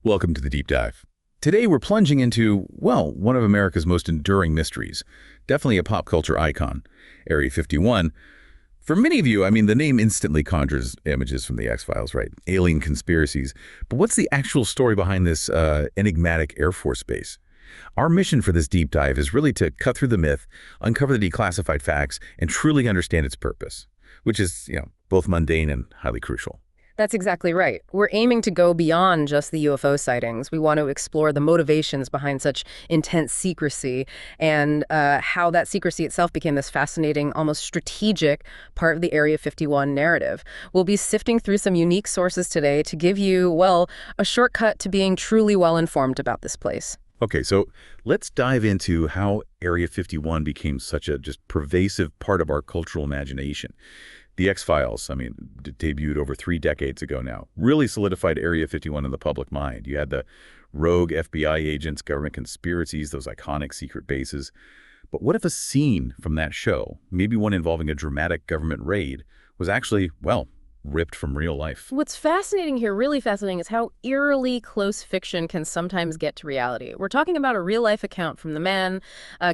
Welcome to the Deep Dive. Today we're plunging into, well, one of America's most enduring mysteries. Definitely a pop culture icon, Area 51. For many of you, the name instantly conjures images from the X-Files, right? Alien conspiracies. But what's the actual story behind this enigmatic Air Force base? Our mission for this deep dive is really to cut through the myth, uncover the declassified facts, and truly understand its purpose, which is, both mundane and highly crucial. That's exactly right. We're aiming to go beyond just the UFO sightings. We want to explore the motivations behind such intense secrecy and how that secrecy itself became this fascinating, almost strategic part of the Area 51 narrative. We'll be sifting through some unique sources today to give you, well, a shortcut to being truly well-informed about this place. Okay, so let's dive into how Area 51 became such a just pervasive part of our cultural imagination. The X-Files, debuted over 3 decades ago now, really solidified Area 51 in the public mind. You had the rogue FBI agents, government conspiracies, those iconic secret bases. But what if a scene from that show, maybe one involving a dramatic government raid, was actually, well, ripped from real life? What's fascinating here, really fascinating, is how eerily close fiction can sometimes get to reality. We're talking about a real-life account from the man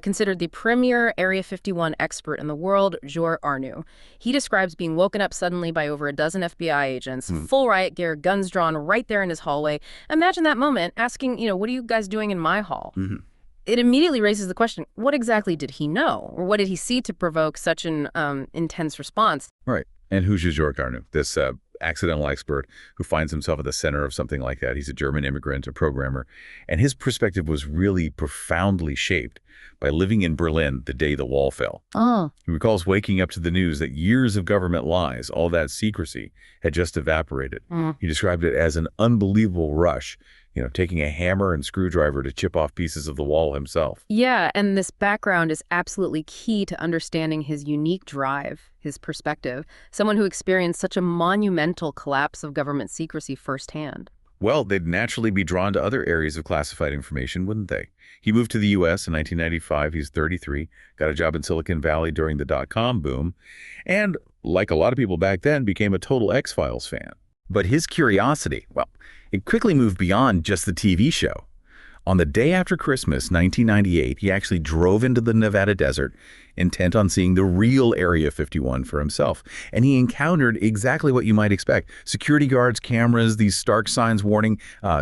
considered the premier Area 51 expert in the world, Jor Arnu. He describes being woken up suddenly by over a dozen FBI agents, full riot gear, guns drawn right there in his hallway. Imagine that moment, asking, what are you guys doing in my hall? It immediately raises the question, what exactly did he know? Or what did he see to provoke such an intense response? Right. And who's Jor Arnu, this accidental expert who finds himself at the center of something like that? He's a German immigrant, a programmer, and his perspective was really profoundly shaped by living in Berlin the day the wall fell. He recalls waking up to the news that years of government lies, all that secrecy, had just evaporated. He described it as an unbelievable rush, taking a hammer and screwdriver to chip off pieces of the wall himself. Yeah, and this background is absolutely key to understanding his unique drive, his perspective, someone who experienced such a monumental collapse of government secrecy firsthand. Well, they'd naturally be drawn to other areas of classified information, wouldn't they? He moved to the U.S. in 1995. He's 33, got a job in Silicon Valley during the dot-com boom, and, like a lot of people back then, became a total X-Files fan. But his curiosity, well, it quickly moved beyond just the TV show. On the day after Christmas, 1998, he actually drove into the Nevada desert, intent on seeing the real Area 51 for himself. And he encountered exactly what you might expect. Security guards, cameras, these stark signs warning,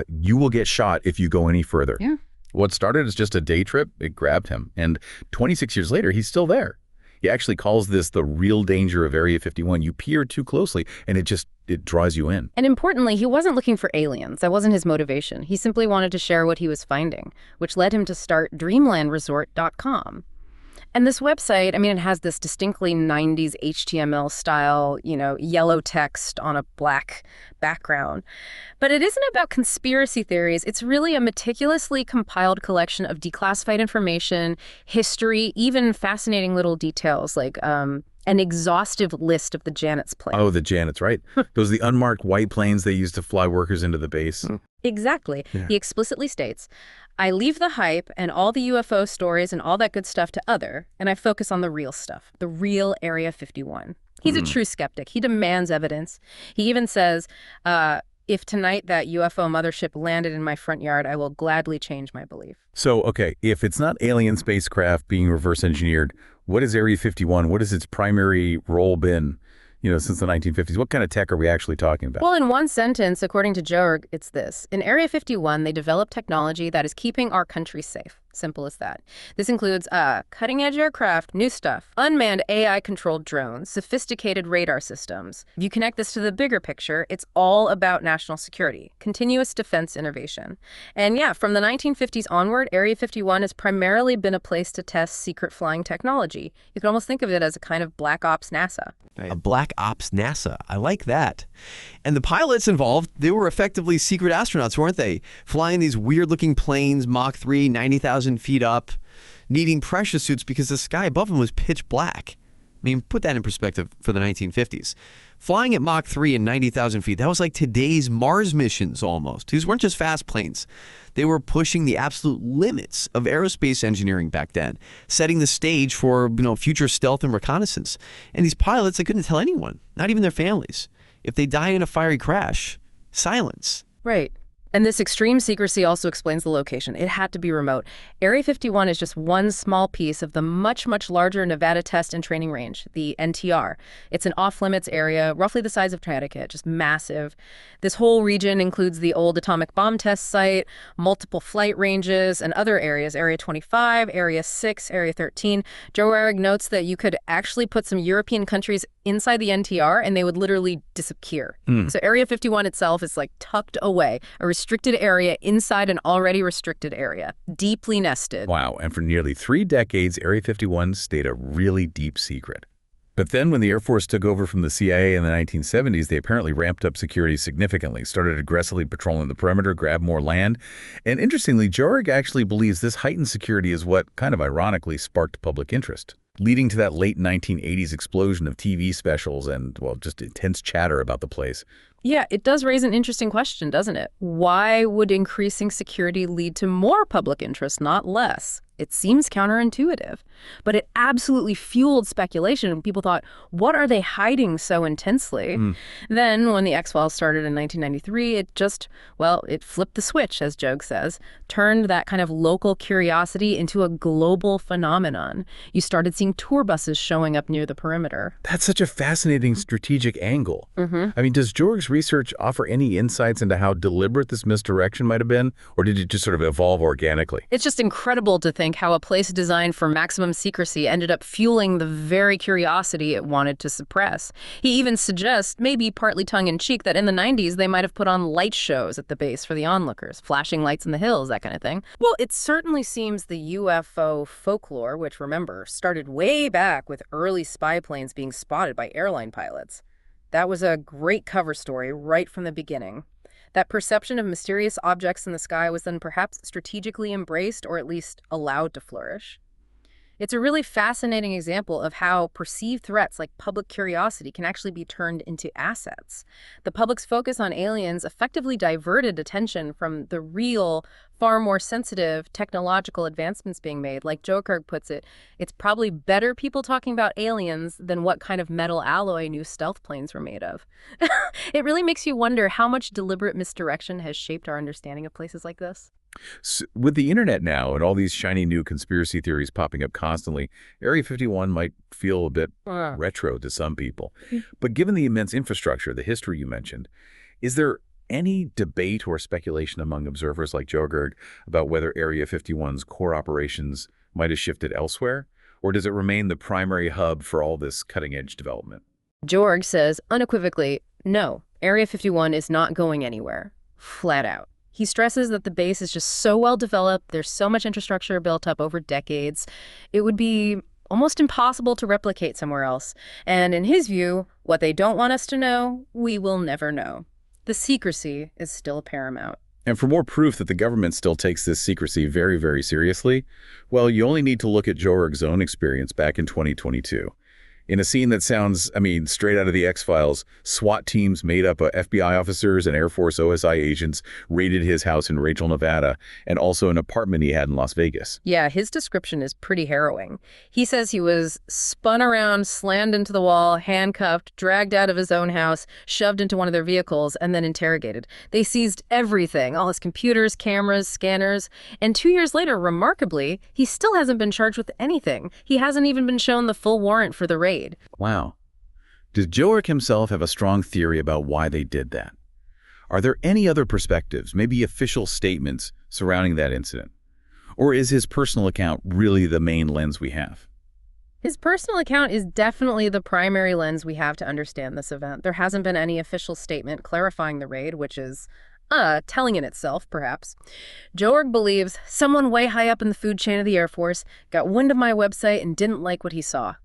you will get shot if you go any further. Yeah. What started as just a day trip, it grabbed him. And 26 years later, he's still there. He actually calls this the real danger of Area 51. You peer too closely, and it draws you in. And importantly, he wasn't looking for aliens. That wasn't his motivation. He simply wanted to share what he was finding, which led him to start dreamlandresort.com. And this website, it has this distinctly 90s HTML style, yellow text on a black background. But it isn't about conspiracy theories. It's really a meticulously compiled collection of declassified information, history, even fascinating little details like an exhaustive list of the Janets plane. Oh, the Janets, right? Those are the unmarked white planes they used to fly workers into the base. Exactly. Yeah. He explicitly states, I leave the hype and all the UFO stories and all that good stuff to other, and I focus on the real stuff, the real Area 51. He's a true skeptic. He demands evidence. He even says, if tonight that UFO mothership landed in my front yard, I will gladly change my belief. So, okay, if it's not alien spacecraft being reverse engineered, what is Area 51? What has its primary role been, since the 1950s? What kind of tech are we actually talking about? Well, in one sentence, according to Jorg, it's this. In Area 51, they developed technology that is keeping our country safe. Simple as that. This includes cutting-edge aircraft, new stuff, unmanned AI-controlled drones, sophisticated radar systems. If you connect this to the bigger picture, it's all about national security, continuous defense innovation. And yeah, from the 1950s onward, Area 51 has primarily been a place to test secret flying technology. You can almost think of it as a kind of black ops NASA. A black ops NASA. I like that. And the pilots involved, they were effectively secret astronauts, weren't they? Flying these weird-looking planes, Mach 3, 90,000 feet up, needing pressure suits because the sky above them was pitch black. Put that in perspective for the 1950s. Flying at Mach 3 and 90,000 feet, that was like today's Mars missions almost. These weren't just fast planes. They were pushing the absolute limits of aerospace engineering back then, setting the stage for, future stealth and reconnaissance. And these pilots, they couldn't tell anyone, not even their families. If they die in a fiery crash, silence. Right. And this extreme secrecy also explains the location. It had to be remote. Area 51 is just one small piece of the much, much larger Nevada Test and Training Range, the NTR. It's an off-limits area, roughly the size of Connecticut, just massive. This whole region includes the old atomic bomb test site, multiple flight ranges, and other areas, Area 25, Area 6, Area 13. Joe Erig notes that you could actually put some European countries inside the NTR, and they would literally disappear. So Area 51 itself is like tucked away, a restricted area inside an already restricted area, deeply nested. Wow, and for nearly 3 decades, Area 51 stayed a really deep secret. But then when the Air Force took over from the CIA in the 1970s, they apparently ramped up security significantly, started aggressively patrolling the perimeter, grabbed more land. And interestingly, Jorig actually believes this heightened security is what, kind of ironically, sparked public interest, leading to that late 1980s explosion of TV specials and, well, just intense chatter about the place. Yeah, it does raise an interesting question, doesn't it? Why would increasing security lead to more public interest, not less? It seems counterintuitive, but it absolutely fueled speculation. People thought, what are they hiding so intensely? Then when the X-Files started in 1993, it flipped the switch, as Jogue says, turned that kind of local curiosity into a global phenomenon. You started seeing tour buses showing up near the perimeter. That's such a fascinating strategic angle. I mean, does Jorg's research offer any insights into how deliberate this misdirection might have been, or did it just sort of evolve organically? It's just incredible to think how a place designed for maximum secrecy ended up fueling the very curiosity it wanted to suppress. He even suggests, maybe partly tongue-in-cheek, that in the 90s they might have put on light shows at the base for the onlookers, flashing lights in the hills, that kind of thing. Well, it certainly seems the UFO folklore, which, remember, started way back with early spy planes being spotted by airline pilots. That was a great cover story right from the beginning. That perception of mysterious objects in the sky was then perhaps strategically embraced or at least allowed to flourish. It's a really fascinating example of how perceived threats like public curiosity can actually be turned into assets. The public's focus on aliens effectively diverted attention from the real, far more sensitive technological advancements being made. Like Joe Kirk puts it, it's probably better people talking about aliens than what kind of metal alloy new stealth planes were made of. It really makes you wonder how much deliberate misdirection has shaped our understanding of places like this. So with the internet now and all these shiny new conspiracy theories popping up constantly, Area 51 might feel a bit retro to some people. But given the immense infrastructure, the history you mentioned, is there any debate or speculation among observers like Jogerg about whether Area 51's core operations might have shifted elsewhere? Or does it remain the primary hub for all this cutting-edge development? Jorg says unequivocally, no, Area 51 is not going anywhere. Flat out. He stresses that the base is just so well developed, there's so much infrastructure built up over decades, it would be almost impossible to replicate somewhere else. And in his view, what they don't want us to know, we will never know. The secrecy is still paramount. And for more proof that the government still takes this secrecy very, very seriously, well, you only need to look at Joerg's own experience back in 2022. In a scene that sounds, straight out of the X-Files, SWAT teams made up of FBI officers and Air Force OSI agents raided his house in Rachel, Nevada, and also an apartment he had in Las Vegas. Yeah, his description is pretty harrowing. He says he was spun around, slammed into the wall, handcuffed, dragged out of his own house, shoved into one of their vehicles, and then interrogated. They seized everything, all his computers, cameras, scanners, and 2 years later, remarkably, he still hasn't been charged with anything. He hasn't even been shown the full warrant for the raid. Wow. Does Joerg himself have a strong theory about why they did that? Are there any other perspectives, maybe official statements, surrounding that incident? Or is his personal account really the main lens we have? His personal account is definitely the primary lens we have to understand this event. There hasn't been any official statement clarifying the raid, which is telling in itself, perhaps. Joerg believes someone way high up in the food chain of the Air Force got wind of my website and didn't like what he saw.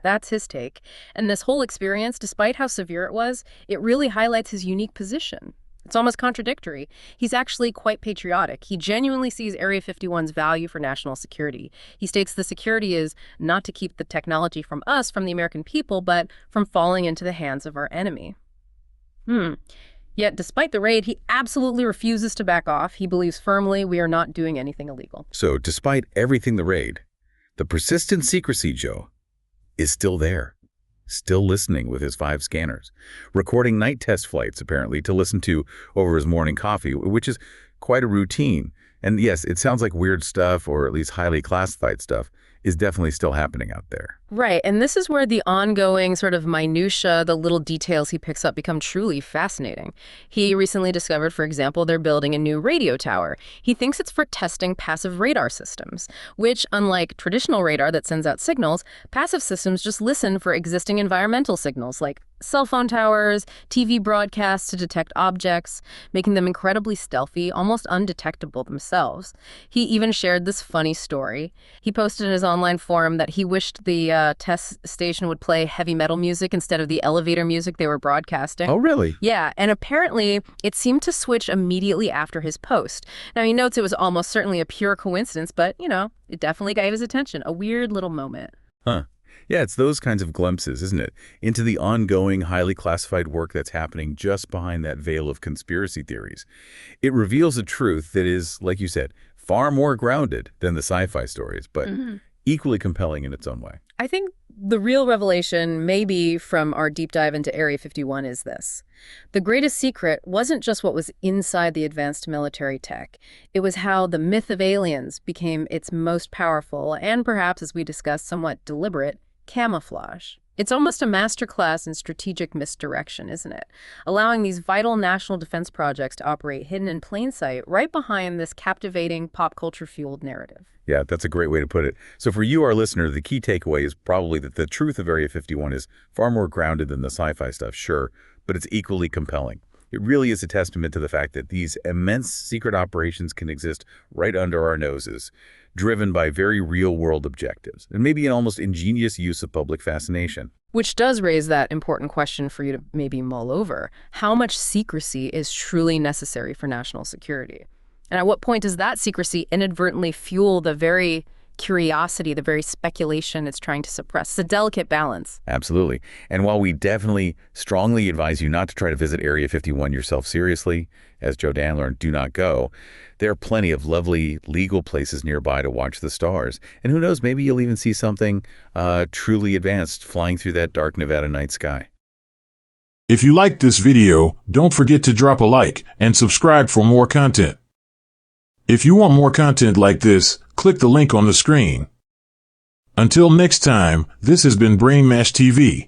That's his take. And this whole experience, despite how severe it was, it really highlights his unique position. It's almost contradictory. He's actually quite patriotic. He genuinely sees Area 51's value for national security. He states the security is not to keep the technology from us, from the American people, but from falling into the hands of our enemy. Yet, despite the raid, he absolutely refuses to back off. He believes firmly we are not doing anything illegal. So, despite everything the raid, the persistent secrecy, Joe, is still there. still listening with his 5 scanners, recording night test flights, apparently, to listen to over his morning coffee, which is quite a routine. And yes, it sounds like weird stuff, or at least highly classified stuff, is definitely still happening out there. Right, and this is where the ongoing sort of minutia, the little details he picks up become truly fascinating. He recently discovered, for example, they're building a new radio tower. He thinks it's for testing passive radar systems, which, unlike traditional radar that sends out signals, passive systems just listen for existing environmental signals like cell phone towers, TV broadcasts to detect objects, making them incredibly stealthy, almost undetectable themselves. He even shared this funny story. He posted in his online forum that he wished the test station would play heavy metal music instead of the elevator music they were broadcasting. Oh, really? Yeah, and apparently it seemed to switch immediately after his post. Now, he notes it was almost certainly a pure coincidence, but, it definitely got his attention. A weird little moment. Huh. Yeah, it's those kinds of glimpses, isn't it? Into the ongoing, highly classified work that's happening just behind that veil of conspiracy theories. It reveals a truth that is, like you said, far more grounded than the sci-fi stories, but equally compelling in its own way. I think the real revelation, maybe from our deep dive into Area 51, is this. The greatest secret wasn't just what was inside the advanced military tech. It was how the myth of aliens became its most powerful and perhaps, as we discussed, somewhat deliberate camouflage. It's almost a masterclass in strategic misdirection, isn't it? Allowing these vital national defense projects to operate hidden in plain sight right behind this captivating pop culture-fueled narrative. Yeah, that's a great way to put it. So for you, our listener, the key takeaway is probably that the truth of Area 51 is far more grounded than the sci-fi stuff, sure, but it's equally compelling. It really is a testament to the fact that these immense secret operations can exist right under our noses, driven by very real-world objectives, and maybe an almost ingenious use of public fascination. Which does raise that important question for you to maybe mull over. How much secrecy is truly necessary for national security? And at what point does that secrecy inadvertently fuel the very curiosity, the very speculation it's trying to suppress? It's a delicate balance. Absolutely. And while we definitely strongly advise you not to try to visit Area 51 yourself seriously, as Joe Dan learned, do not go, there are plenty of lovely legal places nearby to watch the stars. And who knows, maybe you'll even see something truly advanced flying through that dark Nevada night sky. If you liked this video, don't forget to drop a like and subscribe for more content. If you want more content like this, click the link on the screen. Until next time, this has been BrainMashTV.